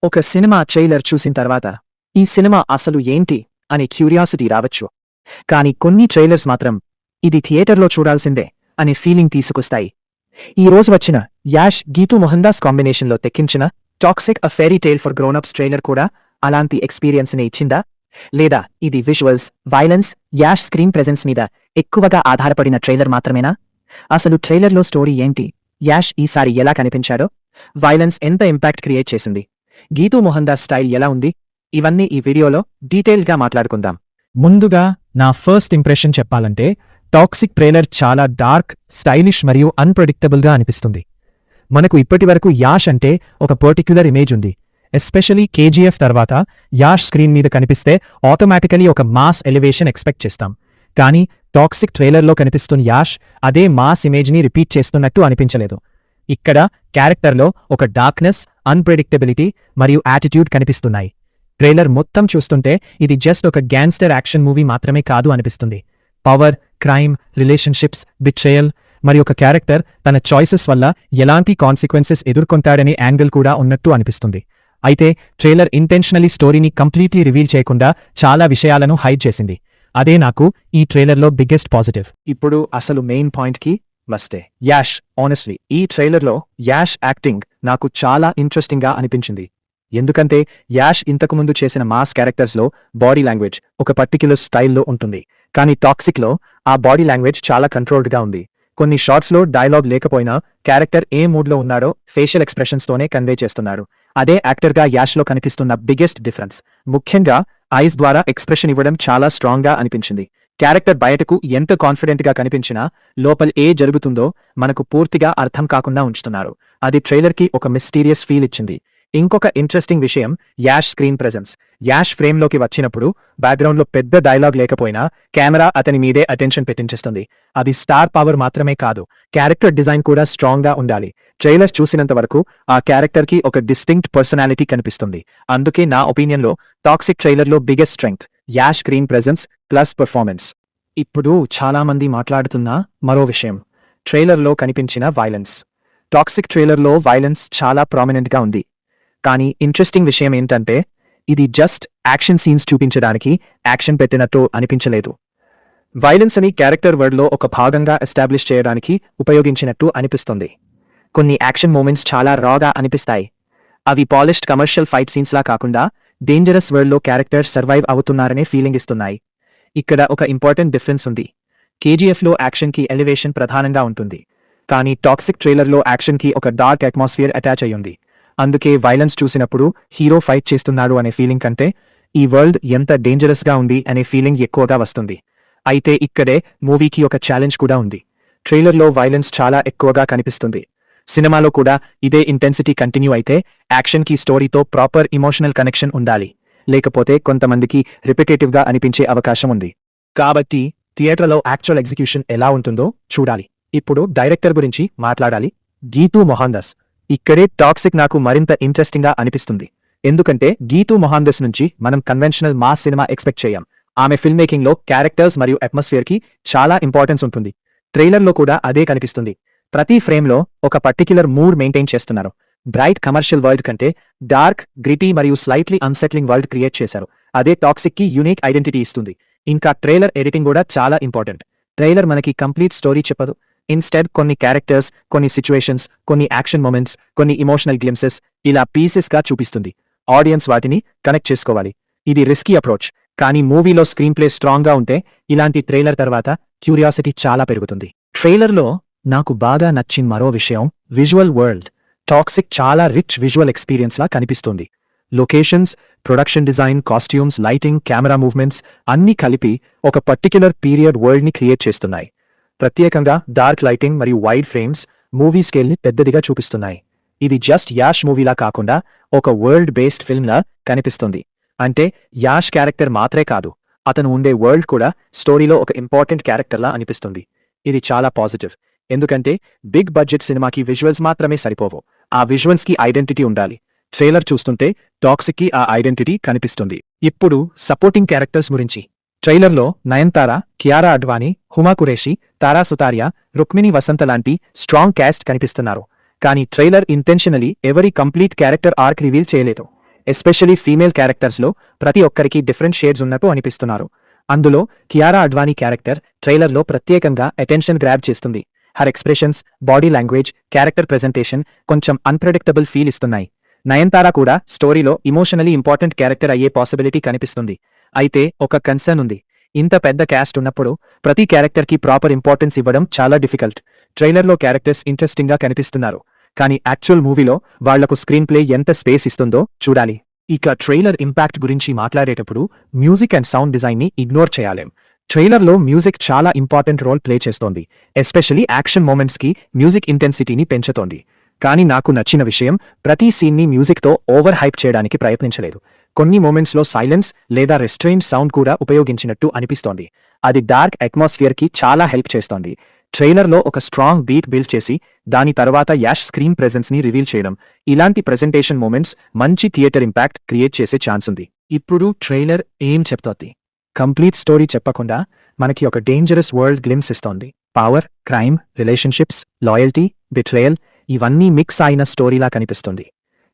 ఒక cinema trailer చూసిన తర్వాత ఈ సినిమా అసలు ఏంటి అనే క్యూరియాసిటీ రావచ్చు. కానీ కొన్ని ట్రైలర్స్ మాత్రం ఇది థియేటర్లో చూడాల్సిందే అనే ఫీలింగ్ తీసుకొస్తాయి. ఈ రోజు వచ్చిన యాష్ గీతూ మోహన్ దాస్ కాంబినేషన్లో తెక్కించిన Toxic a fairy tale for grownups trailer కూడా అలాంటి ఎక్స్పీరియన్స్ని ఇచ్చిందా? లేదా ఇది visuals, violence, Yash screen presence మీద ఎక్కువగా ఆధారపడిన ట్రైలర్ మాత్రమేనా? అసలు ట్రైలర్లో స్టోరీ ఏంటి? యాష్ ఈసారి ఎలా కనిపించాడో? వైలెన్స్ ఎంత ఇంపాక్ట్ క్రియేట్ చేసింది? గీతూ మోహన్ దాస్ స్టైల్ ఎలా ఉంది? ఇవన్నీ ఈ వీడియోలో డీటెయిల్గా మాట్లాడుకుందాం. ముందుగా నా ఫస్ట్ ఇంప్రెషన్ చెప్పాలంటే టాక్సిక్ ట్రైలర్ చాలా డార్క్, స్టైలిష్ మరియు అన్ప్రెడిక్టబుల్గా అనిపిస్తుంది. మనకు ఇప్పటివరకు యాష్ అంటే ఒక పర్టిక్యులర్ ఇమేజ్ ఉంది. ఎస్పెషలీ కేజీఎఫ్ తర్వాత యాష్ స్క్రీన్ మీద కనిపిస్తే ఆటోమేటికలీ ఒక మాస్ ఎలివేషన్ ఎక్స్పెక్ట్ చేస్తాం. కానీ టాక్సిక్ ట్రైలర్లో కనిపిస్తున్న యాష్ అదే మాస్ ఇమేజ్ని రిపీట్ చేస్తున్నట్టు అనిపించలేదు. ఇక్కడ క్యారెక్టర్లో ఒక డార్క్నెస్, అన్ప్రెడిక్టబిలిటీ మరియు యాటిట్యూడ్ కనిపిస్తున్నాయి. ట్రైలర్ మొత్తం చూస్తుంటే ఇది జస్ట్ ఒక గ్యాంగ్స్టర్ యాక్షన్ మూవీ మాత్రమే కాదు అనిపిస్తుంది. పవర్, క్రైమ్, రిలేషన్షిప్స్, బిట్రేయల్ మరి ఒక క్యారెక్టర్ తన చాయిసెస్ వల్ల ఎలాంటి కాన్సిక్వెన్సెస్ ఎదుర్కొంటాడనే యాంగిల్ కూడా ఉన్నట్టు అనిపిస్తుంది. అయితే ట్రైలర్ ఇంటెన్షనలీ స్టోరీని కంప్లీట్లీ రివీల్ చేయకుండా చాలా విషయాలను హైడ్ చేసింది. అదే నాకు ఈ ట్రైలర్లో బిగ్గెస్ట్ పాజిటివ్. ఇప్పుడు అసలు మెయిన్ పాయింట్కి వస్తే, యాష్ ఆనెస్ట్లీ ఈ ట్రైలర్లో యాష్ యాక్టింగ్ నాకు చాలా ఇంట్రెస్టింగ్గా అనిపించింది. ఎందుకంటే యాష్ ఇంతకుముందు చేసిన మాస్ క్యారెక్టర్స్లో బాడీ లాంగ్వేజ్ ఒక పర్టిక్యులర్ స్టైల్లో ఉంటుంది. కానీ టాక్సిక్లో ఆ బాడీ లాంగ్వేజ్ చాలా కంట్రోల్డ్గా ఉంది. కొన్ని షార్ట్స్లో డైలాగ్ లేకపోయినా క్యారెక్టర్ ఏ మూడ్లో ఉన్నాడో ఫేషియల్ ఎక్స్ప్రెషన్స్తోనే కన్వే చేస్తున్నాడు. అదే యాక్టర్గా యాష్లో కనిపిస్తున్న బిగ్గెస్ట్ డిఫరెన్స్. ముఖ్యంగా ఐస్ ద్వారా ఎక్స్ప్రెషన్ ఇవ్వడం చాలా స్ట్రాంగ్గా అనిపించింది. క్యారెక్టర్ బయటకు ఎంత కాన్ఫిడెంట్గా కనిపించినా లోపల ఏ జరుగుతుందో మనకు పూర్తిగా అర్థం కాకుండా ఉంచుతున్నారు. అది ట్రైలర్కి ఒక మిస్టీరియస్ ఫీల్ ఇచ్చింది. ఇంకొక ఇంట్రెస్టింగ్ విషయం యాష్ స్క్రీన్ ప్రెజెన్స్. యాష్ ఫ్రేమ్లోకి వచ్చినప్పుడు బ్యాక్గ్రౌండ్లో పెద్ద డైలాగ్ లేకపోయినా కెమెరా అతని మీదే అటెన్షన్ పెట్టించేస్తుంది. అది స్టార్ పవర్ మాత్రమే కాదు, క్యారెక్టర్ డిజైన్ కూడా స్ట్రాంగ్గా ఉండాలి. ట్రైలర్ చూసినంత వరకు ఆ క్యారెక్టర్కి ఒక డిస్టింక్ట్ పర్సనాలిటీ కనిపిస్తుంది. అందుకే నా ఒపీనియన్లో టాక్సిక్ ట్రైలర్లో biggest strength Yash screen presence plus performance. ఇప్పుడు చాలామంది మాట్లాడుతున్న మరో విషయం, ట్రైలర్లో కనిపించిన వైలెన్స్. టాక్సిక్ ట్రైలర్లో వైలెన్స్ చాలా ప్రామినెంట్గా ఉంది. కానీ ఇంట్రెస్టింగ్ విషయం ఏంటంటే ఇది జస్ట్ యాక్షన్ సీన్స్ చూపించడానికి యాక్షన్ పెట్టినట్టు అనిపించలేదు. వైలెన్స్ అని క్యారెక్టర్ వర్డ్లో ఒక భాగంగా ఎస్టాబ్లిష్ చేయడానికి ఉపయోగించినట్టు అనిపిస్తుంది. కొన్ని యాక్షన్ మూమెంట్స్ చాలా రాగా అనిపిస్తాయి. అవి పాలిష్డ్ కమర్షియల్ ఫైట్ సీన్స్లా కాకుండా డేంజరస్ వరల్డ్లో క్యారెక్టర్ సర్వైవ్ అవుతున్నారనే ఫీలింగ్ ఇస్తున్నాయి. ఇక్కడ ఒక ఇంపార్టెంట్ డిఫరెన్స్ ఉంది. కేజీఎఫ్లో యాక్షన్కి ఎలివేషన్ ప్రధానంగా ఉంటుంది. కానీ టాక్సిక్ ట్రైలర్లో యాక్షన్కి ఒక డార్క్ అట్మాస్ఫియర్ అటాచ్ అయ్యింది. అందుకే వైలెన్స్ చూసినప్పుడు హీరో ఫైట్ చేస్తున్నాడు అనే ఫీలింగ్ కంటే ఈ వరల్డ్ ఎంత డేంజరస్గా ఉంది అనే ఫీలింగ్ ఎక్కువగా వస్తుంది. అయితే ఇక్కడే మూవీకి ఒక ఛాలెంజ్ కూడా ఉంది. ట్రైలర్లో వైలెన్స్ చాలా ఎక్కువగా కనిపిస్తుంది. సినిమాలో కూడా ఇదే ఇంటెన్సిటీ కంటిన్యూ అయితే యాక్షన్కి స్టోరీతో ప్రాపర్ ఇమోషనల్ కనెక్షన్ ఉండాలి. లేకపోతే కొంతమందికి రిపిటేటివ్గా అనిపించే అవకాశం ఉంది. కాబట్టి థియేటర్లో యాక్చువల్ ఎగ్జిక్యూషన్ ఎలా ఉంటుందో చూడాలి. ఇప్పుడు డైరెక్టర్ గురించి మాట్లాడాలి. గీతూ మోహన్ దాస్. ఇక్కడే టాక్సిక్ నాకు మరింత ఇంట్రెస్టింగ్గా అనిపిస్తుంది. ఎందుకంటే గీతూ మోహన్ దాస్ నుంచి మనం కన్వెన్షనల్ మాస్ సినిమా ఎక్స్పెక్ట్ చేయం. ఆమె ఫిల్మ్ మేకింగ్లో క్యారెక్టర్స్ మరియు అట్మాస్ఫియర్కి చాలా ఇంపార్టెన్స్ ఉంటుంది. ట్రైలర్లో కూడా అదే కనిపిస్తుంది. ప్రతి ఫ్రేమ్లో ఒక పర్టిక్యులర్ మూడ్ మెయింటైన్ చేస్తున్నారు. బ్రైట్ కమర్షియల్ వరల్డ్ కంటే డార్క్, గ్రిటీ మరియు స్లైట్లీ అన్సెట్లింగ్ వరల్డ్ క్రియేట్ చేశారు. అదే టాక్సిక్కి యూనిక్ ఐడెంటిటీ ఇస్తుంది. ఇంకా ట్రైలర్ ఎడిటింగ్ కూడా చాలా ఇంపార్టెంట్. ట్రైలర్ మనకి కంప్లీట్ స్టోరీ చెప్పదు. ఇన్స్టెడ్ కొన్ని క్యారెక్టర్స్, కొన్ని సిచ్యువేషన్స్, కొన్ని యాక్షన్ మూమెంట్స్, కొన్ని ఇమోషనల్ గ్లింప్సెస్ ఇలా పీసెస్గా చూపిస్తుంది. ఆడియన్స్ వాటిని కనెక్ట్ చేసుకోవాలి. ఇది రిస్కీ అప్రోచ్. కానీ మూవీలో స్క్రీన్ ప్లే స్ట్రాంగ్గా ఉంటే ఇలాంటి ట్రైలర్ తర్వాత క్యూరియాసిటీ చాలా పెరుగుతుంది. ట్రైలర్లో నాకు బాగా నచ్చిన మరో విషయం విజువల్ వరల్డ్. టాక్సిక్ చాలా రిచ్ విజువల్ ఎక్స్పీరియన్స్లా కనిపిస్తుంది. Locations, production design, costumes, lighting, camera movements అన్నీ కలిపి ఒక పర్టిక్యులర్ పీరియడ్ వరల్డ్ని క్రియేట్ చేస్తున్నాయి. ప్రత్యేకంగా డార్క్ లైటింగ్ మరియు వైడ్ ఫ్రేమ్స్ మూవీ స్కేల్ని పెద్దదిగా చూపిస్తున్నాయి. ఇది జస్ట్ యాష్ మూవీలా కాకుండా ఒక వరల్డ్ బేస్డ్ ఫిల్మ్లా కనిపిస్తుంది. అంటే యాష్ క్యారెక్టర్ మాత్రమే కాదు, అతను ఉండే వరల్డ్ కూడా స్టోరీలో ఒక ఇంపార్టెంట్ క్యారెక్టర్లా అనిపిస్తుంది. ఇది చాలా పాజిటివ్. ఎందుకంటే బిగ్ బడ్జెట్ సినిమాకి విజువల్స్ మాత్రమే సరిపోవు, ఆ విజువల్స్కి ఐడెంటిటీ ఉండాలి. ట్రైలర్ చూస్తుంటే టాక్సిక్కి ఆ ఐడెంటిటీ కనిపిస్తుంది. ఇప్పుడు సపోర్టింగ్ క్యారెక్టర్స్ గురించి. ట్రైలర్లో నయన్తార, కియారా అడ్వానీ, హుమా కురేషి, తారా సుతారియా, రుక్మిణి వసంత లాంటి స్ట్రాంగ్ క్యాస్ట్ కనిపిస్తున్నారు. కానీ ట్రైలర్ ఇంటెన్షనలీ ఎవరి కంప్లీట్ క్యారెక్టర్ ఆర్క్ రివీల్ చేయలేదు. ఎస్పెషలీ ఫీమేల్ క్యారెక్టర్స్లో ప్రతి ఒక్కరికి డిఫరెంట్ షేడ్స్ ఉన్నట్టు అనిపిస్తున్నారు. అందులో కియారా అడ్వానీ క్యారెక్టర్ ట్రైలర్లో ప్రత్యేకంగా అటెన్షన్ గ్రాబ్ చేస్తుంది. Her expressions, body language, character presentation కొంచెం అన్ప్రెడిక్టబుల్ ఫీల్ ఇస్తున్నాయి. నయన్తారా కూడా స్టోరీలో ఇమోషనలీ ఇంపార్టెంట్ క్యారెక్టర్ అయ్యే పాసిబిలిటీ కనిపిస్తుంది. అయితే ఒక కన్సర్న్ ఉంది. ఇంత పెద్ద క్యాస్ట్ ఉన్నప్పుడు ప్రతి క్యారెక్టర్కి ప్రాపర్ ఇంపార్టెన్స్ ఇవ్వడం చాలా డిఫికల్ట్. ట్రైలర్లో క్యారెక్టర్స్ ఇంట్రెస్టింగ్గా కనిపిస్తున్నారు, కానీ యాక్చువల్ మూవీలో వాళ్లకు స్క్రీన్ ప్లే ఎంత స్పేస్ ఇస్తుందో చూడాలి. ఇక ట్రైలర్ ఇంపాక్ట్ గురించి మాట్లాడేటప్పుడు మ్యూజిక్ అండ్ సౌండ్ డిజైన్ని ఇగ్నోర్ చేయాలేం. ట్రైలర్లో మ్యూజిక్ చాలా ఇంపార్టెంట్ రోల్ ప్లే చేస్తోంది. ఎస్పెషలీ యాక్షన్ మూమెంట్స్కి మ్యూజిక్ ఇంటెన్సిటీని పెంచుతోంది. కానీ నాకు నచ్చిన విషయం, ప్రతి సీన్ని మ్యూజిక్తో ఓవర్ హైప్ చేయడానికి ప్రయత్నించలేదు. కొన్ని మూమెంట్స్లో సైలెన్స్ లేదా రెస్ట్రెయిన్ సౌండ్ కూడా ఉపయోగించినట్టు అనిపిస్తోంది. అది డార్క్ అట్మాస్ఫియర్కి చాలా హెల్ప్ చేస్తోంది. ట్రైలర్లో ఒక స్ట్రాంగ్ బీట్ బిల్డ్ చేసి దాని తర్వాత యాష్ స్క్రీన్ ప్రెజెన్స్ని రివీల్ చేయడం, ఇలాంటి ప్రెజెంటేషన్ మూమెంట్స్ మంచి థియేటర్ ఇంపాక్ట్ క్రియేట్ చేసే ఛాన్స్ ఉంది. ఇప్పుడు ట్రైలర్ ఏం చెప్తోంది? కంప్లీట్ స్టోరీ చెప్పకుండా మనకి ఒక డేంజరస్ వరల్డ్ గ్లిమ్స్ ఇస్తోంది. Power, crime, relationships, loyalty, betrayal ఇవన్నీ మిక్స్ అయిన స్టోరీలా కనిపిస్తుంది.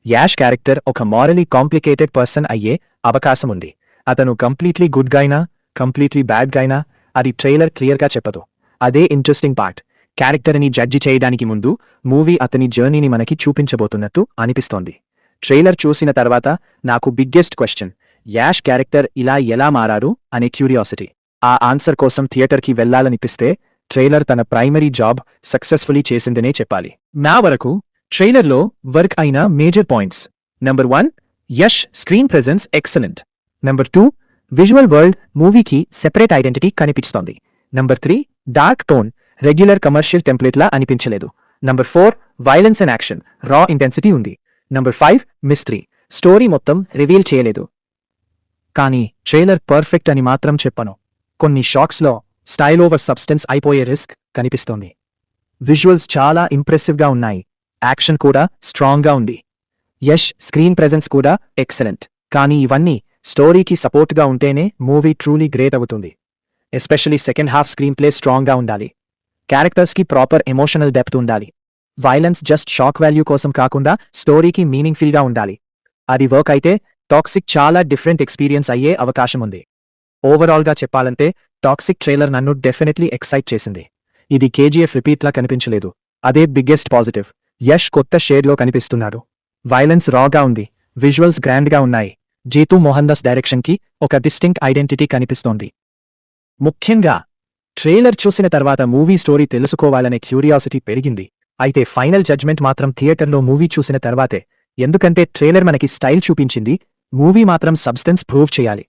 యాష్ క్యారెక్టర్ ఒక మారలీ కాంప్లికేటెడ్ పర్సన్ అయ్యే అవకాశం ఉంది. అతను కంప్లీట్లీ గుడ్ గైనా, కంప్లీట్లీ బ్యాడ్ గైనా అది ట్రైలర్ క్లియర్గా చెప్పదు. అదే ఇంట్రెస్టింగ్ పార్ట్. క్యారెక్టర్ని జడ్జి చేయడానికి ముందు మూవీ అతని జర్నీని మనకి చూపించబోతున్నట్టు అనిపిస్తోంది. ట్రైలర్ చూసిన తర్వాత నాకు బిగ్గెస్ట్ క్వశ్చన్, యాష్ క్యారెక్టర్ ఇలా ఎలా మారారు అనే క్యూరియాసిటీ. ఆ ఆన్సర్ కోసం థియేటర్కి వెళ్లాలనిపిస్తే ట్రైలర్ తన ప్రైమరీ జాబ్ సక్సెస్ఫుల్లీ చేసిందనే చెప్పాలి. నా వరకు ట్రైలర్లో వర్క్ అయిన major points: number 1, Yash screen presence excellent. Number 2, visual world మూవీకి సెపరేట్ ఐడెంటిటీ కనిపిస్తోంది. నెంబర్ 3, డార్క్ టోన్ రెగ్యులర్ కమర్షియల్ టెంప్లెట్లా అనిపించలేదు. Number 4, violence and action raw intensity ఉంది. నెంబర్ 5, మిస్టరీ స్టోరీ మొత్తం రివీల్ చేయలేదు. కానీ ట్రైలర్ పర్ఫెక్ట్ అని మాత్రం చెప్పను. కొన్ని షాక్స్లో స్టైల్ ఓవర్ సబ్స్టెన్స్ అయిపోయే రిస్క్ కనిపిస్తోంది. విజువల్స్ చాలా ఇంప్రెసివ్గా ఉన్నాయి. యాక్షన్ కూడా స్ట్రాంగ్గా ఉంది. యష్ స్క్రీన్ ప్రెజెన్స్ కూడా ఎక్సలెంట్. కానీ ఇవన్నీ స్టోరీకి సపోర్ట్గా ఉంటేనే మూవీ ట్రూలీ గ్రేట్ అవుతుంది. Especially second half screen play స్ట్రాంగ్గా ఉండాలి. క్యారెక్టర్స్కి ప్రాపర్ ఎమోషనల్ డెప్త్ ఉండాలి. వైలెన్స్ జస్ట్ షాక్ వాల్యూ కోసం కాకుండా స్టోరీకి మీనింగ్ఫుల్గా ఉండాలి. అది వర్క్ అయితే టాక్సిక్ చాలా డిఫరెంట్ ఎక్స్పీరియన్స్ అయ్యే అవకాశం ఉంది. ఓవరాల్గా చెప్పాలంటే టాక్సిక్ ట్రైలర్ నన్ను డెఫినెట్లీ ఎక్సైట్ చేసింది. ఇది కేజీఎఫ్ రిపీట్లా కనిపించలేదు. అదే బిగ్గెస్ట్ పాజిటివ్. యష్ కొత్త షేడ్లో కనిపిస్తున్నాడు. వైలెన్స్ రాగా ఉంది. విజువల్స్ గ్రాండ్గా ఉన్నాయి. జీతూ మోహన్దాస్ డైరెక్షన్కి ఒక డిస్టింక్ట్ ఐడెంటిటీ కనిపిస్తోంది. ముఖ్యంగా ట్రైలర్ చూసిన తర్వాత మూవీ స్టోరీ తెలుసుకోవాలనే క్యూరియాసిటీ పెరిగింది. అయితే ఫైనల్ జడ్జ్మెంట్ మాత్రం థియేటర్లో మూవీ చూసిన తర్వాతే. ఎందుకంటే ట్రైలర్ మనకి స్టైల్ చూపించింది, మూవీ మాత్రం సబ్స్టెన్స్ ప్రూవ్ చేయాలి.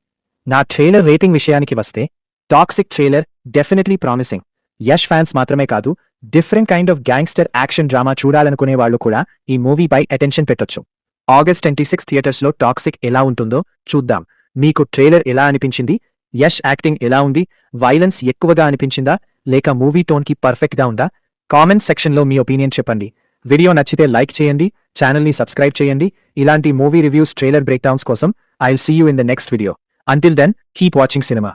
నా ట్రైలర్ రేటింగ్ విషయానికి వస్తే Toxic trailer definitely promising. Yash fans మాత్రమే కాదు, different kind of gangster action drama చూడాలనుకునే వాళ్ళు కూడా ఈ మూవీపై అటెన్షన్ పెట్టొచ్చు. ఆగస్ట్ 26 థియేటర్స్లో టాక్సిక్ ఎలా ఉంటుందో చూద్దాం. మీకు ట్రైలర్ ఎలా అనిపించింది? యష్ యాక్టింగ్ ఎలా ఉంది? వైలెన్స్ ఎక్కువగా అనిపించిందా లేక మూవీ టోన్కి పర్ఫెక్ట్గా ఉందా? కామెంట్ సెక్షన్లో మీ ఒపీనియన్ చెప్పండి. వీడియో నచ్చితే లైక్ చేయండి, ఛానల్ని సబ్స్క్రైబ్ చేయండి. ఇలాంటి మూవీ రివ్యూస్, ట్రైలర్ బ్రేక్డౌన్స్ కోసం I'll see you in the next video. Until then, keep watching cinema.